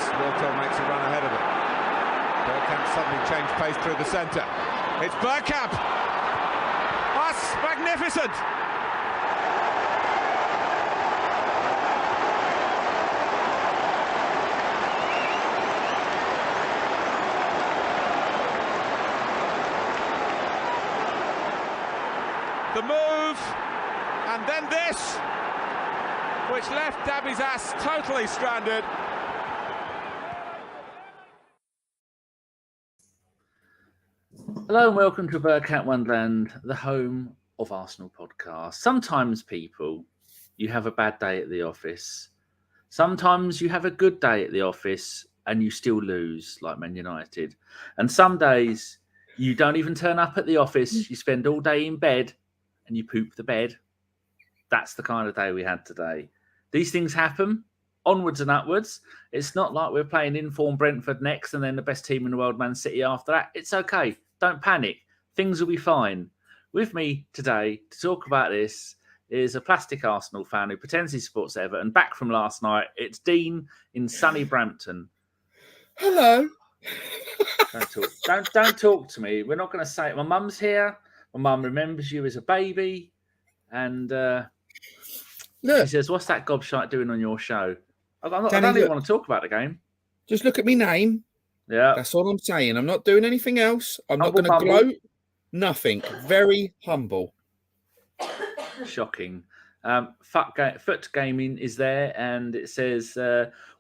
chance. Wilco makes a run ahead of it. Bergkamp suddenly changed pace through the centre. It's Bergkamp! That's magnificent! The move, and then this, which left Dabby's ass totally stranded. Hello and welcome to Bergkamp Wonderland, the home of Arsenal podcast. Sometimes, people, you have a bad day at the office. Sometimes you have a good day at the office and you still lose, like Man United. And some days you don't even turn up at the office. You spend all day in bed and you poop the bed. That's the kind of day we had today. These things happen, onwards and upwards. It's not like we're playing in-form Brentford next and then the best team in the world, Man City, after that. It's okay. Don't panic. Things will be fine. With me today to talk about this is a plastic Arsenal fan who pretends he supports Everton. Back from last night, it's Dean in sunny Brampton. Hello. Don't talk to me. We're not going to say it. My mum's here. My mum remembers you as a baby. And she says, what's that gobshite doing on your show? I don't even want to talk about the game. Just look at me name. Yeah. That's all I'm saying. I'm not doing anything else. I'm not going to gloat. Nothing. Very humble. Shocking. Foot Gaming is there and it says,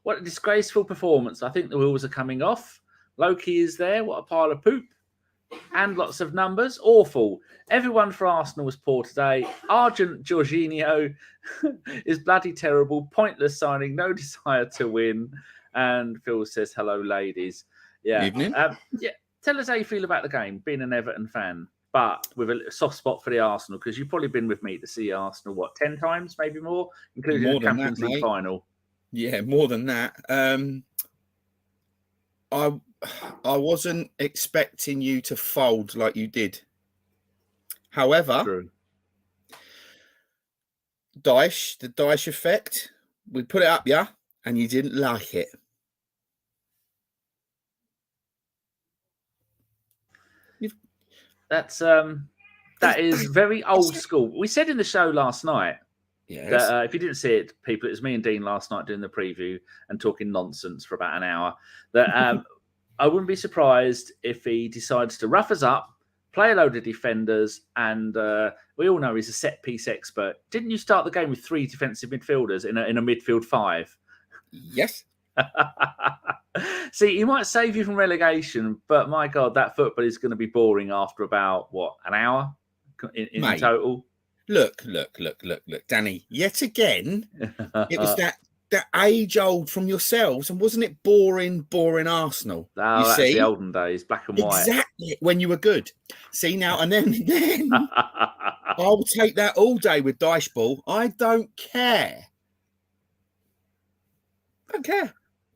what a disgraceful performance. I think the wheels are coming off. Loki is there. What a pile of poop. And lots of numbers. Awful. Everyone for Arsenal was poor today. Argent Jorginho is bloody terrible. Pointless signing. No desire to win. And Phil says, hello, ladies. Yeah. Evening. Tell us how you feel about the game, being an Everton fan, but with a soft spot for the Arsenal, because you've probably been with me to see Arsenal, 10 times, maybe more, including the Champions League final. Yeah, more than that. I wasn't expecting you to fold like you did. However, the Dyche effect, we put it up, yeah, and you didn't like it. That is very old school. We said in the show last night that if you didn't see it, people, it was me and Dean last night doing the preview and talking nonsense for about an hour. That I wouldn't be surprised if he decides to rough us up, play a load of defenders, and we all know he's a set piece expert. Didn't you start the game with 3 defensive midfielders in a midfield 5? Yes. See, he might save you from relegation, but my God, that football is going to be boring after about, an hour in total? Look, Danny, yet again, it was that age-old from yourselves, and wasn't it boring Arsenal? Oh, that's the olden days, black and white. Exactly, when you were good. See, now, and then I'll take that all day with Dyche ball. I don't care.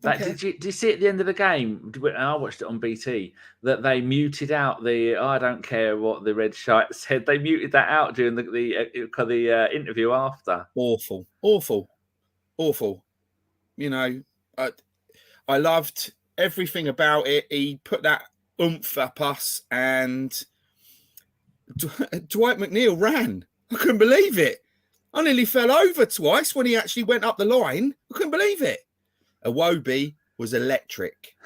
Did you see at the end of the game? I watched it on BT that they muted out the "I don't care what the red shite said." They muted that out during the interview after. Awful. You know, I loved everything about it. He put that oomph up us, and Dwight McNeil ran. I couldn't believe it. I nearly fell over twice when he actually went up the line. I couldn't believe it. Iwobi was electric.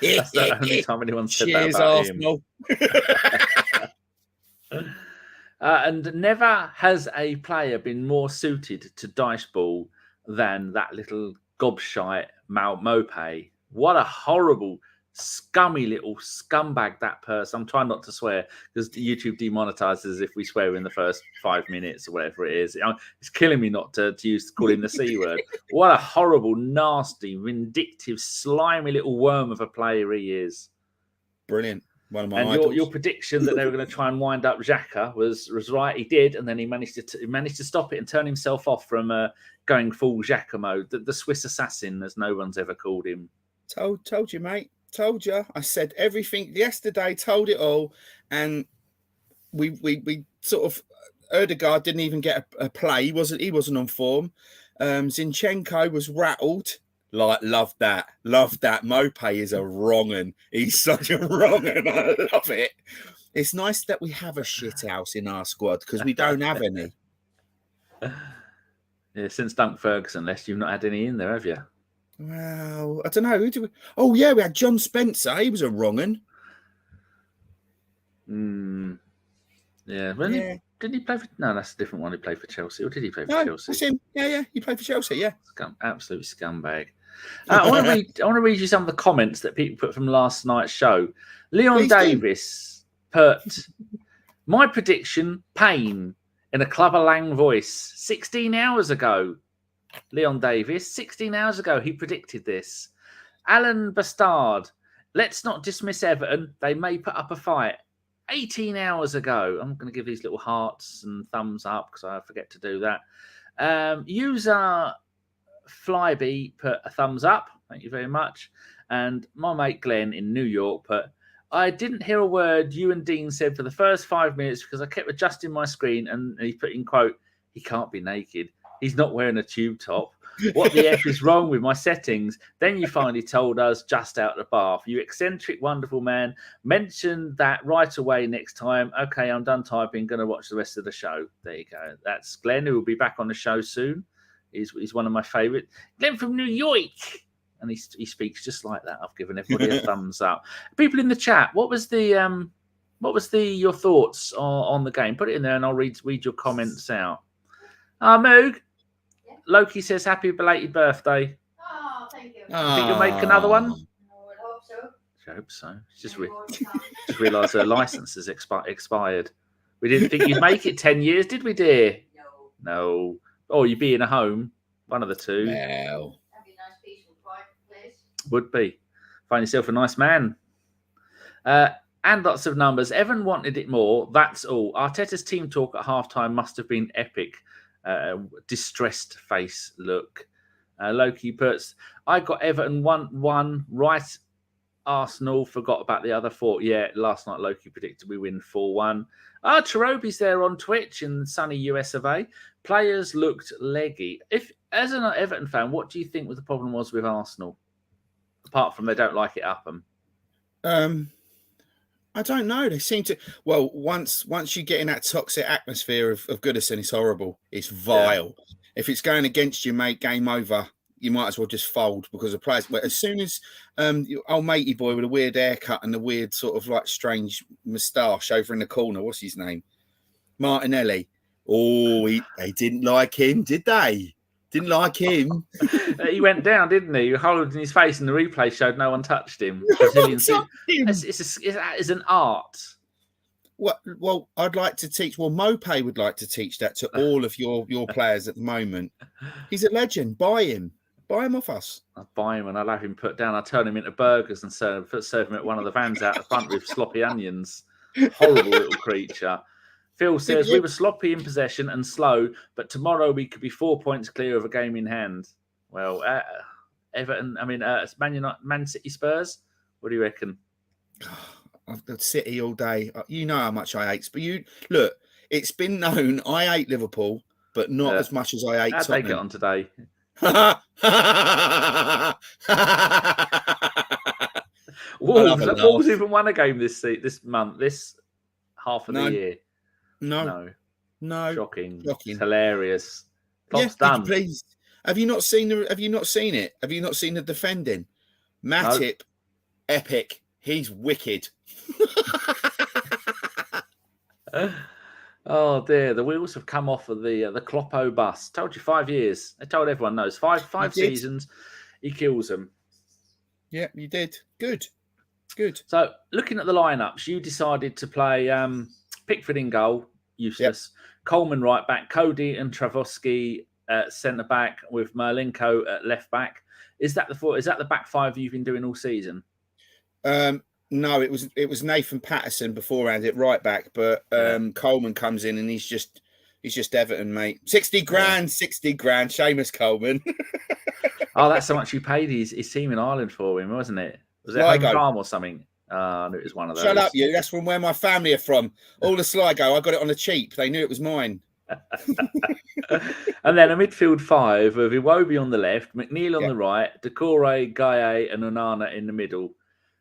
That's the only time anyone said Cheers, that about Arsenal. him. And never has a player been more suited to Dyche ball than that little gobshite Maupay. What a horrible, scummy little scumbag that person. I'm trying not to swear because YouTube demonetizes if we swear in the first 5 minutes or whatever it is. It's killing me not to call him the C word. What a horrible, nasty, vindictive, slimy little worm of a player he is. Brilliant. One of my and idols. Your prediction that they were going to try and wind up Xhaka was right. He did, and then he managed to stop it and turn himself off from going full Xhaka mode. The Swiss assassin, as no one's ever called him. Told you, mate. Told you. I said everything yesterday. Told it all, and we sort of Odegaard didn't even get a play. He wasn't on form. Zinchenko was rattled. Like, love that. Mope is a wrong un. He's such a wrong un. I love it. It's nice that we have a shit house in our squad because we don't have any. Yeah, since Dunk Ferguson left, you've not had any in there, have you? Well, I don't know. Who do we... Oh, yeah, we had John Spencer. He was a wrong un. Yeah. Didn't he play for... No, that's a different one. He played for Chelsea. Or did he play for Chelsea? That's him. Yeah. He played for Chelsea, yeah. Absolute scumbag. I want to read you some of the comments that people put from last night's show. Leon Davis put, my prediction, pain, in a Clubber Lang voice, 16 hours ago. Leon Davis, 16 hours ago, he predicted this. Alan Bastard, let's not dismiss Everton. They may put up a fight. 18 hours ago. I'm going to give these little hearts and thumbs up because I forget to do that. User Flyby put a thumbs up. Thank you very much. And my mate Glenn in New York put, I didn't hear a word you and Dean said for the first 5 minutes because I kept adjusting my screen, and he put in quote, he can't be naked. He's not wearing a tube top. What the F is wrong with my settings? Then you finally told us just out the bath. You eccentric, wonderful man. Mention that right away next time. Okay, I'm done typing. Going to watch the rest of the show. There you go. That's Glenn, who will be back on the show soon. He's one of my favourite. Glenn from New York. And he speaks just like that. I've given everybody a thumbs up. People in the chat, what was your thoughts on the game? Put it in there and I'll read your comments out. Moog. Loki says, happy belated birthday. Oh, thank you. Think you'll make another one? I would hope so. I hope so. Just realised her licence has expired. We didn't think you'd make it 10 years, did we, dear? No. Or you'd be in a home. One of the two. No. That'd be a nice, peaceful, quiet place. Would be. Find yourself a nice man. And lots of numbers. Evan wanted it more. That's all. Arteta's team talk at halftime must have been epic. Distressed face look. Loki puts, I got Everton 1-1 right. Arsenal forgot about the other 4. Yeah, last night Loki predicted we win 4-1. Cherobi's there on Twitch in sunny US of A. Players looked leggy. If, as an Everton fan, what do you think the problem was with Arsenal? Apart from they don't like it up them. I don't know. They seem to. Well, once you get in that toxic atmosphere of Goodison, it's horrible. It's vile. Yeah. If it's going against you, mate, game over. You might as well just fold because of players. But as soon as your old matey boy with a weird haircut and the weird sort of like strange moustache over in the corner, what's his name? Martinelli. Oh, they didn't like him, did they? Didn't like him. He went down, didn't he? Holding his face, and the replay showed no one touched him. It's an art. Well, I'd like to teach. Well, Mope would like to teach that to all of your players at the moment. He's a legend. Buy him off us. I'll buy him and I'll have him put down. I'll turn him into burgers and serve him at one of the vans out the front with sloppy onions. Horrible little creature. Phil says, we were sloppy in possession and slow, but tomorrow we could be 4 points clear of a game in hand. Well, Everton, Man City Spurs, what do you reckon? I've got City all day. You know how much I hate. But look, it's been known I hate Liverpool, but not as much as I hate Tottenham. I'll take it on today. Wolves even won a game this month, this half of the year. No. Shocking. It's hilarious. Klopp's done. Please. Have you not seen it? Have you not seen the defending? Matip, epic. He's wicked. Oh dear, the wheels have come off of the Kloppo bus. Told you 5 years. I told everyone knows. Five seasons. He kills them. Yeah, you did. Good. So looking at the lineups, you decided to play Pickford in goal, useless. Yep. Coleman right back, Cody and Travosky centre back with Merlinko at left back. Is that the back five you've been doing all season? No, it was Nathan Patterson beforehand at right back, but Coleman comes in and he's just Everton, mate. 60 grand. Seamus Coleman. Oh, that's how much you paid his team in Ireland for him, wasn't it? Was it Home Farm or something? It was one of those. Shut up, you. That's from where my family are from. All the Sligo, I got it on the cheap. They knew it was mine. And then a midfield five with Iwobi on the left, McNeil on the right, Decore, Gaye, and Onana in the middle.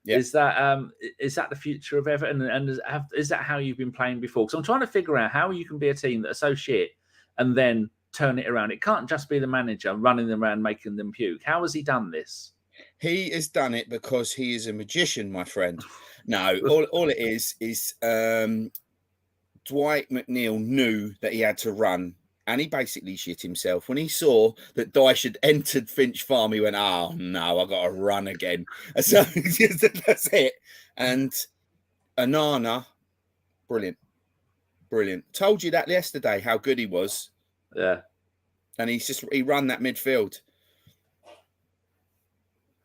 Yeah. Is that the future of Everton? And is that how you've been playing before? Because I'm trying to figure out how you can be a team that are so shit and then turn it around. It can't just be the manager running them around, making them puke. How has he done this? He has done it because he is a magician, my friend. No, all it is Dwight McNeil knew that he had to run, and he basically shit himself. When he saw that Dyche had entered Finch Farm, he went, oh, no, I've got to run again. So that's it. And Onana, brilliant. Told you that yesterday, how good he was. Yeah. And he run that midfield.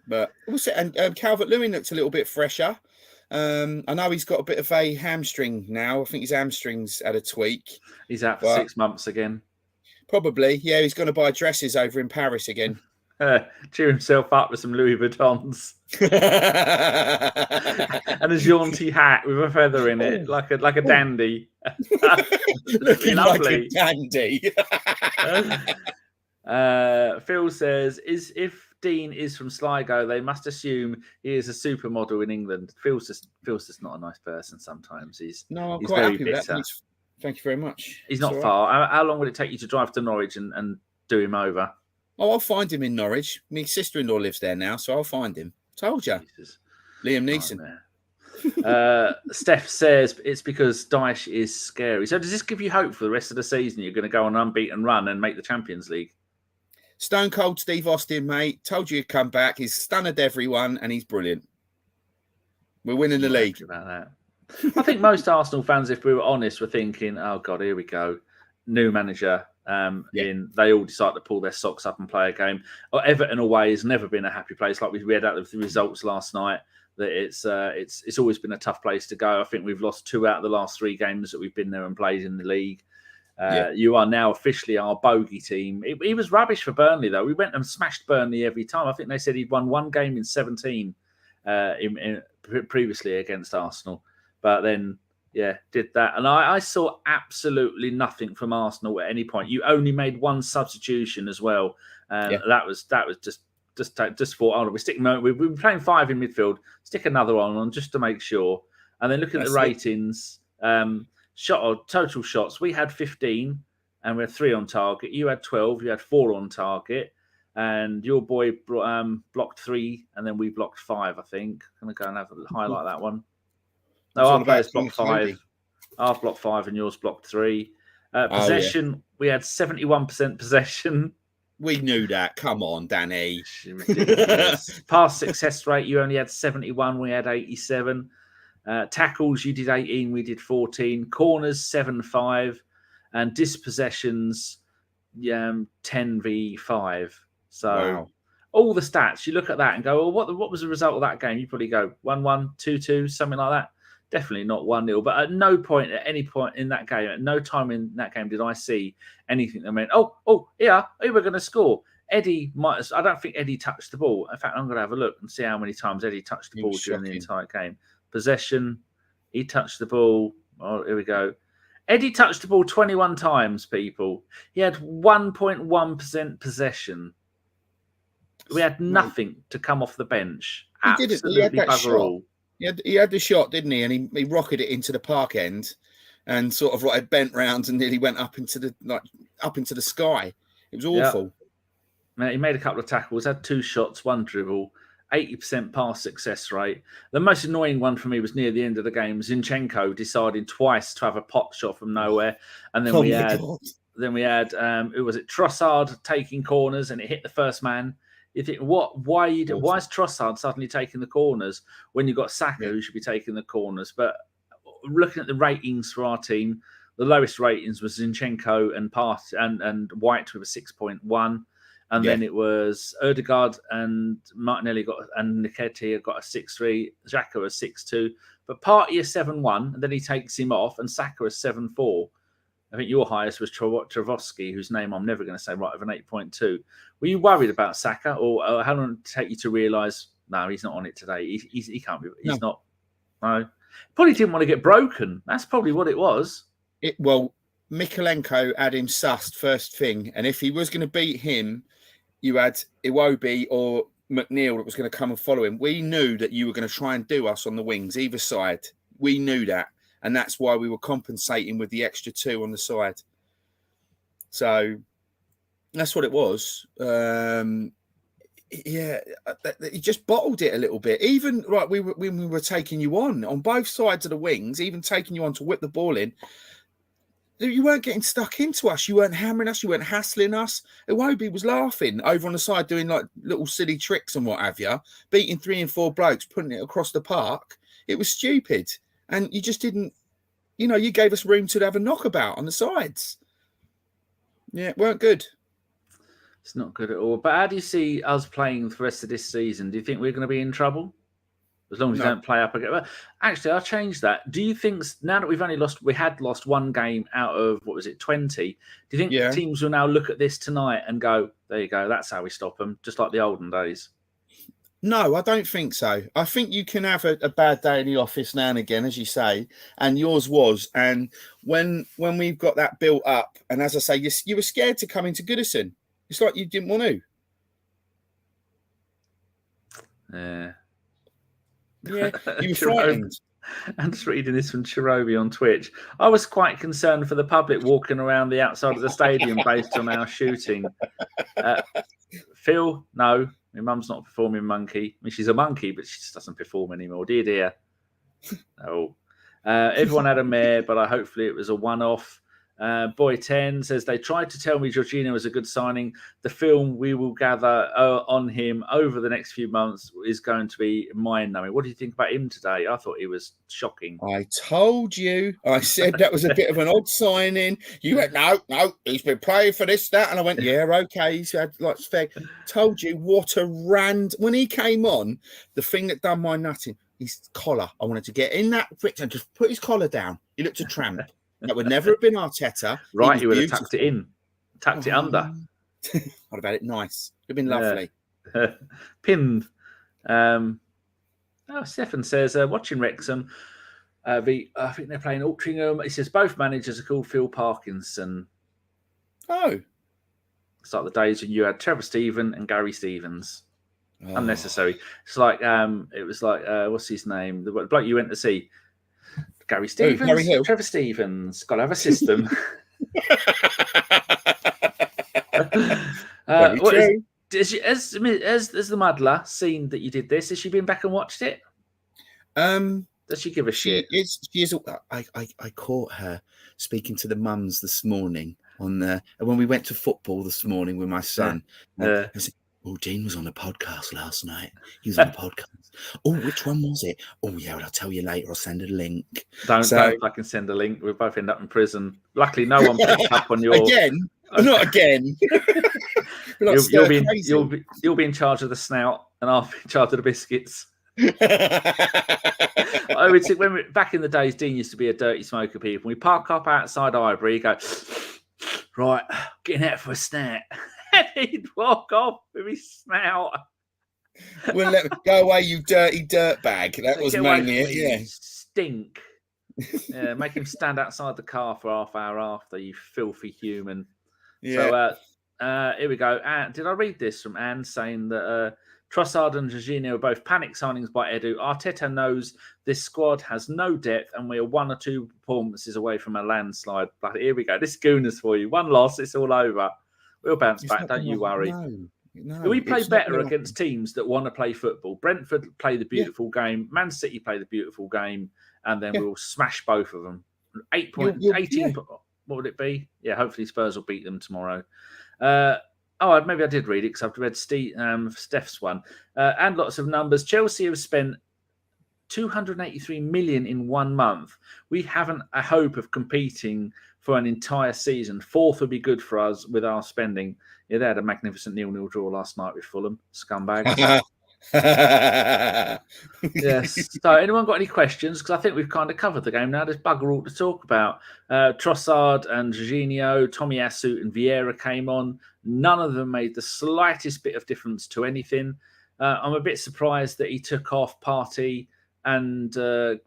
But also, and Calvert-Lewin looked a little bit fresher. I know he's got a bit of a hamstring now. I think his hamstring's had a tweak. He's out for 6 months again. Probably. Yeah, he's going to buy dresses over in Paris again. Cheer himself up with some Louis Vuittons. And a jaunty hat with a feather in it, like a dandy. Looking like a dandy. Phil says, if Dean is from Sligo, they must assume he is a supermodel in England. Phil's just not a nice person sometimes. He's quite very happy bitter. with that. Thank you very much. He's not far. How long would it take you to drive to Norwich and do him over? Oh, I'll find him in Norwich. My sister-in-law lives there now, so I'll find him. Told you. Jesus. Liam Neeson. Steph says it's because Dyche is scary. So does this give you hope for the rest of the season? You're going to go on an unbeaten run and make the Champions League? Stone Cold Steve Austin, mate. Told you he'd come back. He's stunned everyone, and he's brilliant. We're winning the league. About that. I think most Arsenal fans, if we were honest, were thinking, "Oh God, here we go, new manager." They all decide to pull their socks up and play a game. Everton away has never been a happy place. Like we read out of the results last night, that it's always been a tough place to go. I think we've lost 2 out of the last 3 games that we've been there and played in the league. You are now officially our bogey team. He was rubbish for Burnley, though. We went and smashed Burnley every time. I think they said he'd won 1 game in 17 previously against Arsenal. But then, did that. And I saw absolutely nothing from Arsenal at any point. You only made 1 substitution as well. That was just thought, we're playing 5 in midfield. Stick another one on just to make sure. And then looking at the ratings, total shots, we had 15 and we had 3 on target. You had 12, you had 4 on target, and your boy blocked 3 and then we blocked 5, I think. I'm going to go and have a highlight that one. No, our players blocked 5. I've blocked 5 and yours blocked 3. Possession, we had 71% possession. We knew that. Come on, Danny. Pass success rate, you only had 71. We had 87. Tackles, you did 18. We did 14. Corners, 7-5. And dispossessions, 10v5. So all the stats, you look at that and go, well, what was the result of that game? You probably go 1-1, 2-2, something like that. Definitely not 1-0. But at no point, at any point in that game, at no time in that game did I see anything that meant, we're going to score. Eddie I don't think Eddie touched the ball. In fact, I'm going to have a look and see how many times Eddie touched the ball during the entire game. Possession, he touched the ball. Oh, here we go. Eddie touched the ball 21 times, people. He had 1.1% possession. We had nothing to come off the bench. He didn't. He had that shot. He had the shot, didn't he? And he rocketed it into the park end, and sort of like bent round and nearly went up into the sky. It was awful. Yeah. He made a couple of tackles, had 2 shots, 1 dribble, 80% pass success rate. The most annoying one for me was near the end of the game. Zinchenko decided twice to have a pot shot from nowhere, and then we had who was it? Trossard taking corners, and it hit the first man. You think, why is Trossard suddenly taking the corners when you've got Saka who should be taking the corners? But looking at the ratings for our team, the lowest ratings was Zinchenko and and White with a 6.1. And then it was Odegaard and Martinelli and Nketiah got a 6.3, Xhaka a 6.2. But Partey a 7.1, and then he takes him off, and Saka a 7.4. I think your highest was Travasky, whose name I'm never going to say right, of an 8.2. Were you worried about Saka, or how long did it take you to realise, no, he's not on it today? He can't be. He's not. No. Probably didn't want to get broken. That's probably what it was. Mikalenko had him sussed first thing, and if he was going to beat him, you had Iwobi or McNeil that was going to come and follow him. We knew that you were going to try and do us on the wings, either side. We knew that, and that's why we were compensating with the extra 2 on the side. So that's what it was. He just bottled it a little bit. Even right, when we were taking you on both sides of the wings, even taking you on to whip the ball in. You weren't getting stuck into us. You weren't hammering us. You weren't hassling us. Iwobi was laughing over on the side, doing like little silly tricks and what have you, beating 3 and 4 blokes, putting it across the park. It was stupid. And you just didn't, you gave us room to have a knockabout on the sides. Yeah, it weren't good. It's not good at all. But how do you see us playing the rest of this season? Do you think we're going to be in trouble? As long as we don't play up again. Well, actually, I'll change that. Do you think now that we had lost 1 game out of, 20? Do you think teams will now look at this tonight and go, there you go, that's how we stop them, just like the olden days? No, I don't think so. I think you can have a bad day in the office now and again, as you say, and yours was. And when we've got that built up, and as I say, you were scared to come into Goodison. It's like you didn't want to. Yeah. Yeah, you were frightened. I'm just reading this from Chirobi on Twitch. I was quite concerned for the public walking around the outside of the stadium based on our shooting. Phil, no, my mum's not a performing monkey. I mean, she's a monkey, but she just doesn't perform anymore. Dear. No. Everyone had a mare, but hopefully it was a one-off. Boy 10 says they tried to tell me Jorginho was a good signing. The film we will gather on him over the next few months is going to be mind-numbing. What do you think about him today? I thought he was shocking. I told you. I said that was a bit of an odd signing. You went, no, he's been playing for this, that. And I went, yeah, okay. He's had like fair. Told you what a when he came on, the thing that done my nutting, his collar. I wanted to get in that and just put his collar down. He looked a tramp. That would never have been Arteta. Right, he would have tucked it in, tucked it under. I'd have had it nice. It would have been lovely. Pinned. Stefan says, watching Wrexham, I think they're playing Altrincham. He says, both managers are called Phil Parkinson. Oh. It's like the days when you had Trevor Stephen and Gary Stevens. Oh. Unnecessary. It's like, it was like, what's his name? The bloke you went to see. Gary Stevens, Trevor Stevens, got to have a system. Has the muddler seen that you did this? Has she been back and watched it? Does she give a shit? I caught her speaking to the mums this morning when we went to football this morning with my son. I said, Dean was on a podcast last night. He was on a podcast. Oh, which one was it? Oh, yeah, well, I'll tell you later. I'll send a link. Don't fucking send a link. We'll both end up in prison. Luckily, no one picked up on your... Again? Not again. You'll be in charge of the snout and I'll be in charge of the biscuits. I would say back in the days, Dean used to be a dirty smoker, people. We park up outside Ivory, go, right, getting out for a snack. And he'd walk off with his snout. Well, let me go away, you dirty dirtbag. That was mainly it, yeah. Stink. Yeah, make him stand outside the car for half hour after, you filthy human. Yeah. So here we go. Did I read this from Anne saying that Trossard and Jorginho are both panic signings by Edu? Arteta knows this squad has no depth and we are 1 or 2 performances away from a landslide. But here we go. This Gooners for you. 1 loss, it's all over. We'll bounce back, don't you worry. No, we play better against teams that want to play football. Brentford play the beautiful game. Man City play the beautiful game. And then we'll smash both of them. 8 points, 18. What would it be? Yeah, hopefully Spurs will beat them tomorrow. Maybe I did read it because I've read Steph's one. And lots of numbers. Chelsea have spent 283 million in 1 month. We haven't a hope of competing for an entire season. 4th would be good for us with our spending. Yeah, they had a magnificent 0-0 draw last night with Fulham. Scumbags. Yes. So anyone got any questions? Because I think we've kind of covered the game now. There's bugger all to talk about. Trossard and Jorginho, Tomiyasu and Vieira came on. None of them made the slightest bit of difference to anything. I'm a bit surprised that he took off Partey and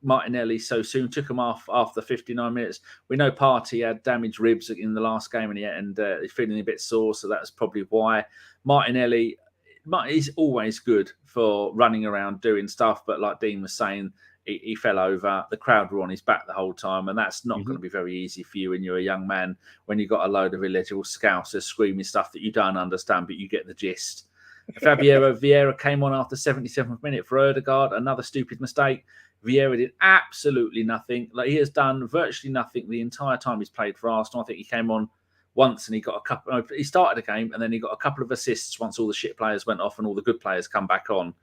Martinelli so soon, took him off after 59 minutes. We know Partey had damaged ribs in the last game and he's feeling a bit sore, so that's probably why. Martinelli is always good for running around doing stuff, but like Dean was saying, he fell over. The crowd were on his back the whole time, and that's not going to be very easy for you when you're a young man, when you've got a load of illegible scousers screaming stuff that you don't understand, but you get the gist. Vieira came on after 77th minute for Odegaard. Another stupid mistake. Vieira did absolutely nothing. Like, he has done virtually nothing the entire time he's played for Arsenal. I think he came on once and he got a couple. He started a game and then he got a couple of assists once all the shit players went off and all the good players come back on.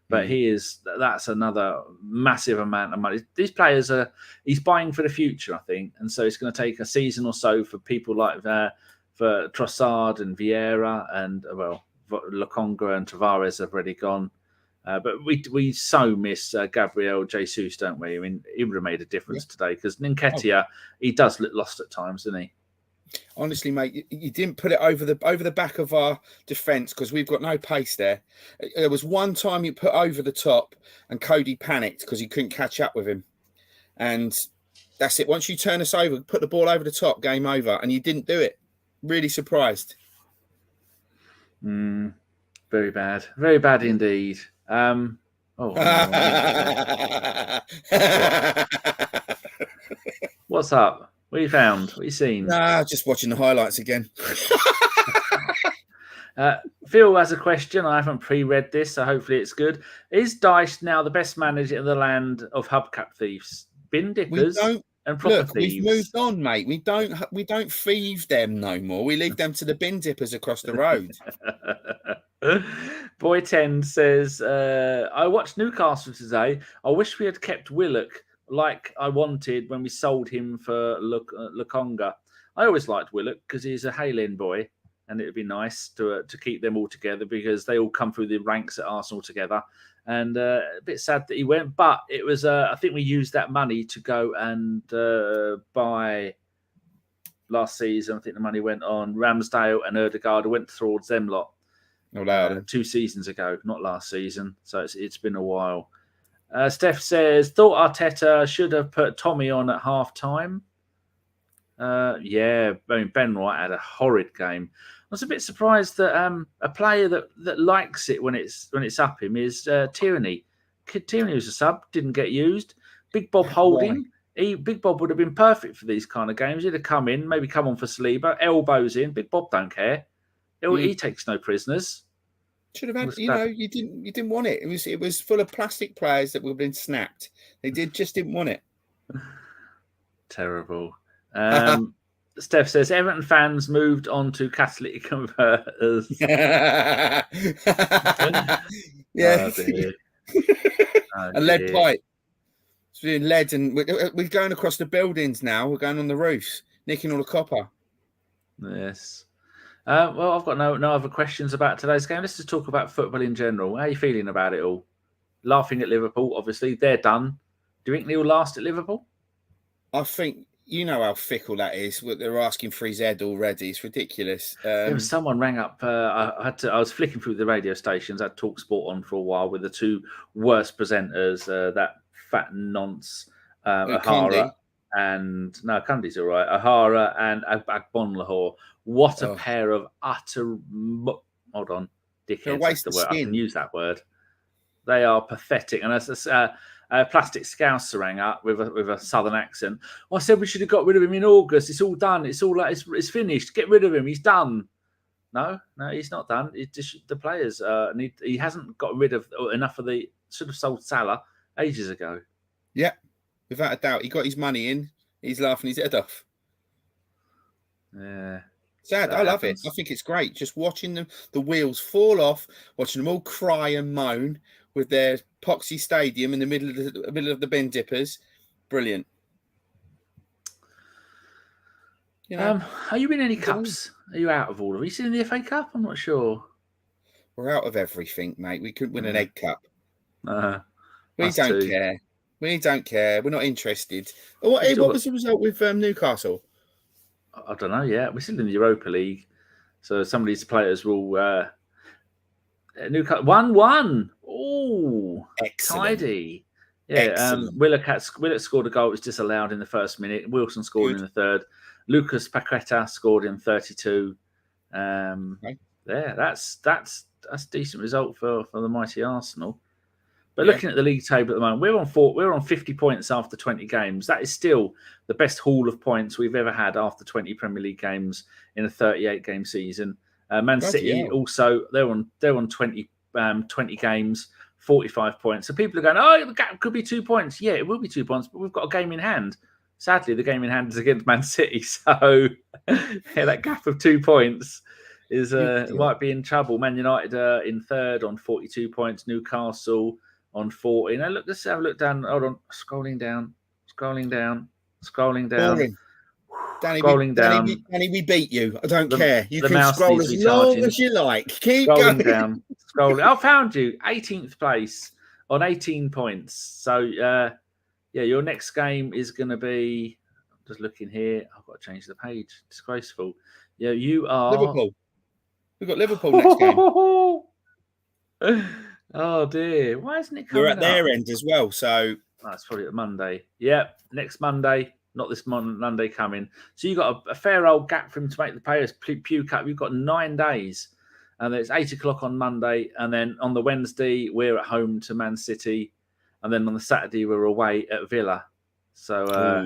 But that's another massive amount of money. These players he's buying for the future, I think. And so it's going to take a season or so for people like for Trossard and Vieira and, Lokonga and Tavares have already gone. But we so miss Gabriel Jesus, don't we? I mean, he would have made a difference today because Nketiah, he does look lost at times, doesn't he? Honestly, mate, you didn't put it over the back of our defence because we've got no pace there. There was one time you put over the top and Cody panicked because he couldn't catch up with him. And that's it. Once you turn us over, put the ball over the top, game over. And you didn't do it. Really surprised. Very bad. Very bad indeed. What's up? What have you found? What have you seen? Nah, just watching the highlights again. Phil has a question. I haven't pre-read this, so hopefully it's good. Is Dice now the best manager in the land of hubcap thieves? Bin dippers and proper thieves. We've moved on, mate. We don't thieve them no more. We leave them to the bin dippers across the road. Boy 10 says, I watched Newcastle today. I wish we had kept Willock like I wanted when we sold him for Lokonga. I always liked Willock because he's a Halen boy, and it would be nice to keep them all together because they all come through the ranks at Arsenal together. And a bit sad that he went, but it was I think we used that money to go and buy last season. I think the money went on Ramsdale and Odegaard. Went towards them lot 2 seasons ago, not last season. So it's been a while. Steph says, thought Arteta should have put Tommy on at half time. Yeah, I mean, Ben White had a horrid game. I was a bit surprised that a player that likes it when it's up him is Tierney. Tierney was a sub, didn't get used. Big Bob Holding. Big Bob would have been perfect for these kind of games. He'd have come in, maybe come on for Saliba, elbows in. Big Bob don't care. He takes no prisoners. Should have had, you didn't want it. It was full of plastic players that would have been snapped. They just didn't want it. Terrible. Steph says Everton fans moved on to catalytic converters. Yeah. A lead pipe. It's doing lead, and we're going across the buildings now. We're going on the roofs, nicking all the copper. Yes. Well, I've got no other questions about today's game. Let's just talk about football in general. How are you feeling about it all? Laughing at Liverpool, obviously. They're done. Do you think they'll last at Liverpool? I think, you know how fickle that is. They're asking for his head already. It's ridiculous. There was someone rang up. I was flicking through the radio stations. I had TalkSport on for a while with the two worst presenters, that fat nonce, Ahara. And no, Cundy's all right. Ahara and Agbon Lahore. What a pair of utter... Hold on. Dickheads. That's the word. I can use that word. They are pathetic. And as Plastic Scouser rang up with a southern accent. I said we should have got rid of him in August. It's all done. It's all it's finished. Get rid of him. He's done. No, he's not done. It's just the players. He hasn't got rid of enough of the... Should have sold Salah ages ago. Yeah, without a doubt. He got his money in. He's laughing his head off. Yeah. Sad. I love it. I think it's great. Just watching the wheels fall off, watching them all cry and moan with their poxy stadium in the middle of the bin dippers. Brilliant. Are you in any cups? Are you out of all of them? Are you in the FA Cup? I'm not sure. We're out of everything, mate. We couldn't win an egg cup. We don't care. We don't care. We're not interested. What was the result with Newcastle? I don't know yet. We're still in the Europa League. So some of these players will... Newcastle 1-1. Oh, excellent. tidy. Yeah, Excellent. Willock scored a goal. It was disallowed in the first minute. Wilson scored in the third. Lucas Paqueta scored in 32. Okay. Yeah, that's a decent result for the mighty Arsenal. But Yeah. looking at the league table at the moment, we're on 50 points after 20 games. That is still the best haul of points we've ever had after 20 Premier League games in a 38-game season. Man City hell. also they're on 20 games, 45 points. So people are going, oh, the gap could be 2 points. Yeah, it will be 2 points, but we've got a game in hand. Sadly, the game in hand is against Man City. So yeah, that gap of 2 points is might be in trouble. Man United in third on 42 points. Newcastle on 40. Now let's have a look down. Hold on, scrolling down. Boring. Danny, we beat you. I don't care. You can scroll as long as you like. Keep scrolling going. down. Scrolling. I found you. 18th place on 18 points. So yeah, your next game is going to be. I'm just looking here. I've got to change the page. Disgraceful. Yeah, you are Liverpool. We've got Liverpool next game. Oh dear, why isn't it coming We're at their up? end as well, so That's probably a Monday. Yeah, next Monday, not this Monday coming. So you've got a fair old gap for him to make the players puke up. You've got 9 days, and it's 8 o'clock on Monday, and then on the Wednesday we're at home to Man City, and then on the Saturday we're away at Villa. So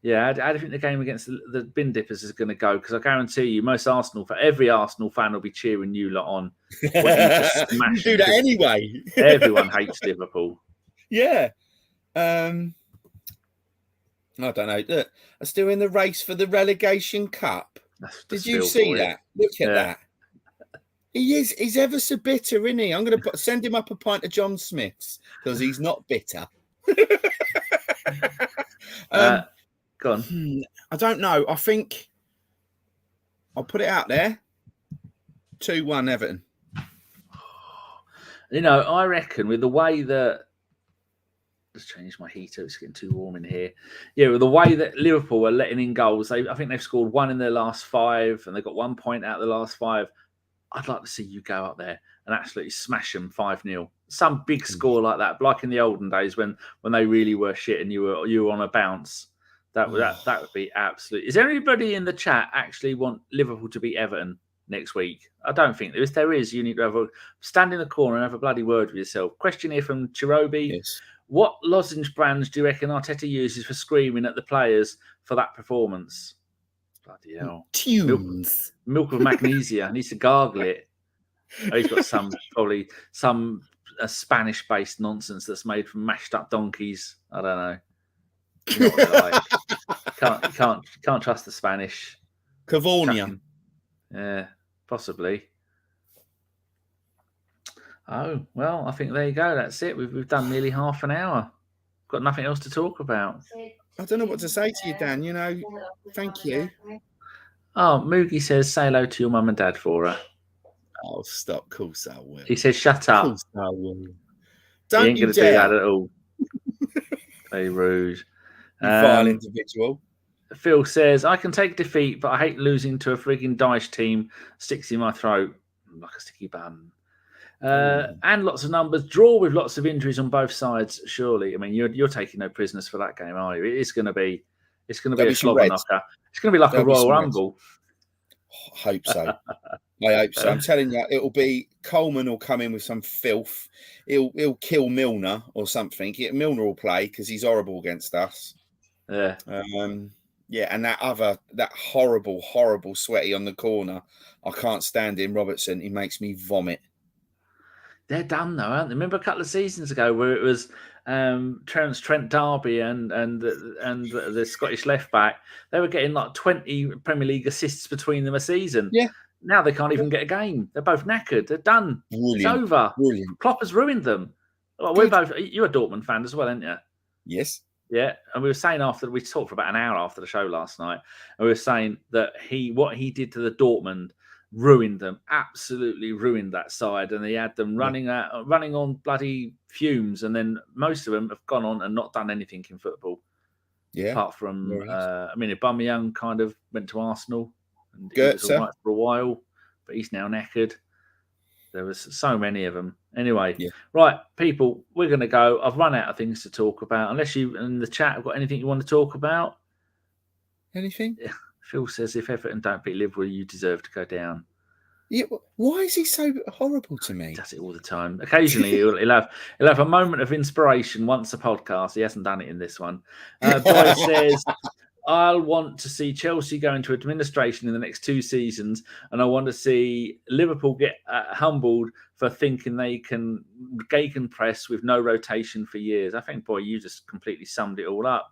yeah, how do you think the game against the Bin Dippers is going to go? Because I guarantee you, every Arsenal fan will be cheering you lot on. you do that anyway. Everyone hates Liverpool. Yeah. I don't know. Look, I'm still in the race for the relegation cup. Did you see that? Look at that. He's ever so bitter, isn't he? I'm going to send him up a pint of John Smith's because he's not bitter. Go on. I don't know. I think I'll put it out there. 2-1 Everton. You know, I reckon with the way that just change my heater, it's getting too warm in here. Yeah, with the way that Liverpool are letting in goals, I think they've scored 1 in their last 5, and they've got 1 point out of the last 5. I'd like to see you go up there and absolutely smash them 5-0. Some big score like that, like in the olden days when they really were shit and you were on a bounce. That would be absolute. Is there anybody in the chat actually want Liverpool to beat Everton next week? I don't think there is. If there is, you need to stand in the corner and have a bloody word with yourself. Question here from Chirobi. Yes. What lozenge brands do you reckon Arteta uses for screaming at the players for that performance? Bloody hell. Tunes. Milk of magnesia. I need to gargle it. Oh, he's got probably some Spanish-based nonsense that's made from mashed up donkeys. I don't know. You know what like. Can't trust the Spanish. Cavornia. Yeah, possibly. Oh, well, I think there you go. That's it. We've done nearly half an hour. Got nothing else to talk about. I don't know what to say to you, Dan. You know, thank you. Oh, Moogie says, say hello to your mum and dad for her. Oh, stop. Of course I will. He says, shut up. Of course I will. Don't Don't you you do dare. that at all. Very rude. You vile individual. Phil says, I can take defeat, but I hate losing to a frigging Dyche team. Sticks in my throat like a sticky bun. And lots of numbers. Draw with lots of injuries on both sides, surely. I mean, you're taking no prisoners for that game, are you? It's going to be a slobber knocker. It's going to be like a Royal Rumble. I hope so. I hope so. I'm telling you, it'll be Coleman will come in with some filth. He'll kill Milner or something. Milner will play because he's horrible against us. Yeah. Yeah, and that horrible sweaty on the corner. I can't stand him, Robertson. He makes me vomit. They're done though, aren't they? Remember a couple of seasons ago where it was Trent D'Arby and the Scottish left back. They were getting like 20 Premier League assists between them a season. Yeah. Now they can't even get a game. They're both knackered. They're done. Brilliant. It's over. Brilliant. Klopp has ruined them. Well, you're a Dortmund fan as well, aren't you? Yes. Yeah, and we were saying we talked for about an hour after the show last night, and we were saying that what he did to the Dortmund ruined them, absolutely ruined that side, and he had them running on bloody fumes, and then most of them have gone on and not done anything in football. Yeah, apart from Aubameyang kind of went to Arsenal and he was all right for a while, but he's now knackered. There was so many of them. Anyway, Yeah. right, people, we're going to go. I've run out of things to talk about. Unless you in the chat have got anything you want to talk about. Anything? Phil says, if Everton don't beat Liverpool, you deserve to go down. Yeah. Why is he so horrible to me? He does it all the time. Occasionally, he'll have a moment of inspiration once a podcast. He hasn't done it in this one. Boy says, I'll want to see Chelsea go into administration in the next 2 seasons, and I want to see Liverpool get humbled for thinking they can press with no rotation for years. I think, boy, you just completely summed it all up.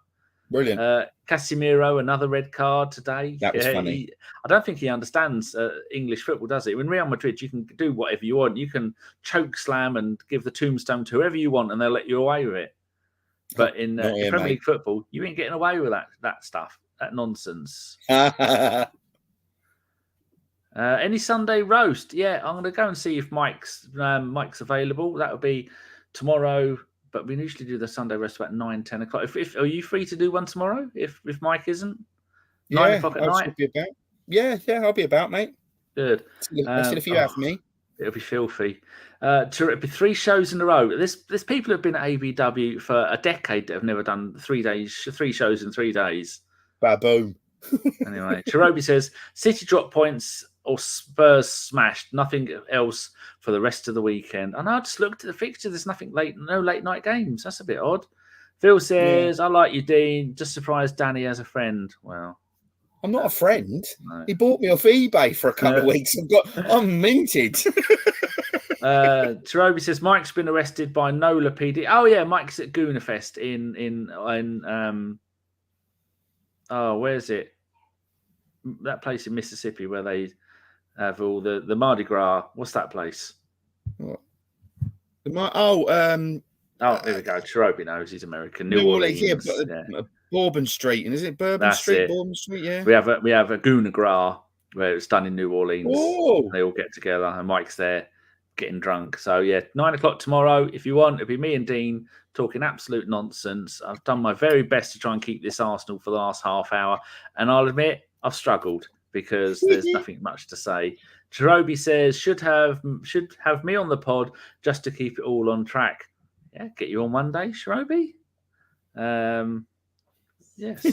Brilliant. Casemiro, another red card today. That was funny. I don't think he understands English football, does he? In Real Madrid, you can do whatever you want. You can choke slam and give the tombstone to whoever you want, and they'll let you away with it. But in Premier League football, you ain't getting away with that stuff, that nonsense. Any Sunday roast? Yeah, I'm going to go and see if Mike's available. That will be tomorrow. But we usually do the Sunday roast about 9, 10 o'clock. If are you free to do one tomorrow? If Mike isn't, 9 o'clock at night. Be about. Yeah, I'll be about, mate. Good. If you have me, it'll be filthy. It'll be 3 shows in a row. There's people who've been at ABW for a decade that have never done 3 shows in 3 days. Ba-boom. Anyway, Chirobi says City drop points or Spurs smashed. Nothing else for the rest of the weekend. And I just looked at the fixture. There's no late night games. That's a bit odd. Phil says, I like you, Dean. Just surprised Danny as a friend. Well, I'm not a friend. No. He bought me off eBay for a couple of weeks. I'm minted. Chirobi says Mike's been arrested by Nola PD. Oh yeah, Mike's at Goonafest in where's it? That place in Mississippi where they have all the Mardi Gras. What's that place? What? Here we go. Chirobi knows he's American. New Orleans. Yeah. Bourbon Street, and is it Bourbon Street? Bourbon Street, yeah. We have a Goona Gras where it's done in New Orleans. Oh. They all get together, and Mike's there getting drunk. So yeah, 9 o'clock tomorrow. If you want, it'll be me and Dean talking absolute nonsense. I've done my very best to try and keep this Arsenal for the last half hour, and I'll admit I've struggled because there's nothing much to say. Chirobi says should have me on the pod just to keep it all on track. Yeah, get you on one day, Chirobi. Yes.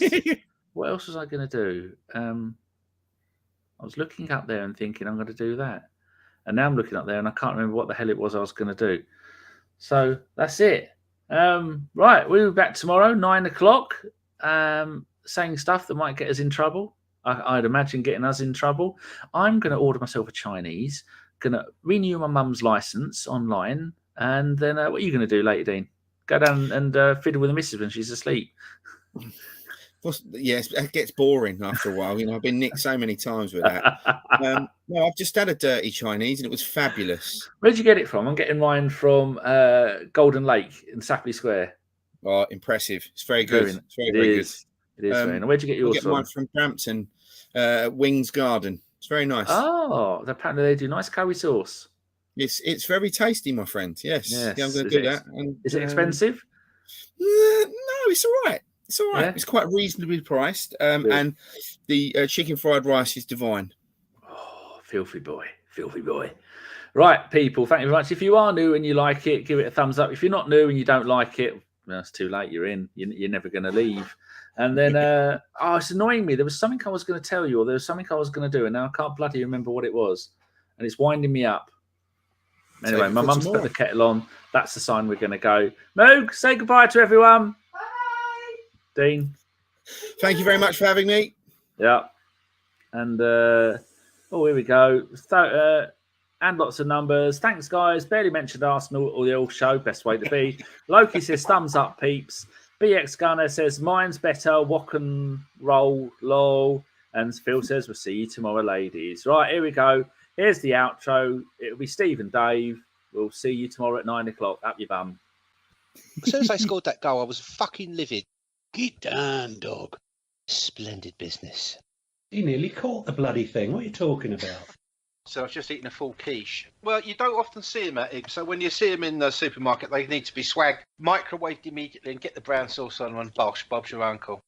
What else was I going to do? I was looking up there and thinking I'm going to do that, and now I'm looking up there and I can't remember what the hell it was I was going to do. So that's it. Right, we'll be back tomorrow, 9 o'clock, saying stuff that might get us in trouble. I'd imagine getting us in trouble. I'm going to order myself a Chinese, going to renew my mum's license online, and then what are you going to do later, Dean? Go down and fiddle with the missus when she's asleep. Yes, it gets boring after a while. I've been nicked so many times with that. No, I've just had a dirty Chinese and it was fabulous. Where'd you get it from? I'm getting mine from Golden Lake in Sapley Square. Oh, impressive. It's very good. It's very good. It is very nice. Where'd you get yours from? Mine from Brampton, Wings Garden. It's very nice. Oh, apparently they do nice curry sauce. It's very tasty, my friend. Yes. Yeah, I'm going to do that. And, is it expensive? No, it's all right. It's all right. Yeah? It's quite reasonably priced. And the chicken fried rice is divine. Oh, filthy boy. Right, people, thank you very much. If you are new and you like it, give it a thumbs up. If you're not new and you don't like it, well, it's too late. You're in. You're never going to leave. And then, it's annoying me. There was something I was going to tell you, or there was something I was going to do, and now I can't bloody remember what it was. And it's winding me up. Anyway, my mum's put the kettle on. That's the sign we're going to go. Moog, say goodbye to everyone. Bye. Dean. Thank you very much for having me. Yeah. And, here we go. So, and lots of numbers. Thanks, guys. Barely mentioned Arsenal or the old show. Best way to be. Loki says, thumbs up, peeps. BX Gunner says, mine's better. Walk and roll, lol. And Phil says, we'll see you tomorrow, ladies. Right, here we go. Here's the outro. It'll be Steve and Dave. We'll see you tomorrow at 9 o'clock. Up your bum. As soon as I scored that goal, I was fucking livid. Get down, dog. Splendid business. He nearly caught the bloody thing. What are you talking about? So I was just eating a full quiche. Well, you don't often see them at Ibs, so when you see them in the supermarket, they need to be swagged, microwaved immediately, and get the brown sauce on and bosh, Bob's your uncle.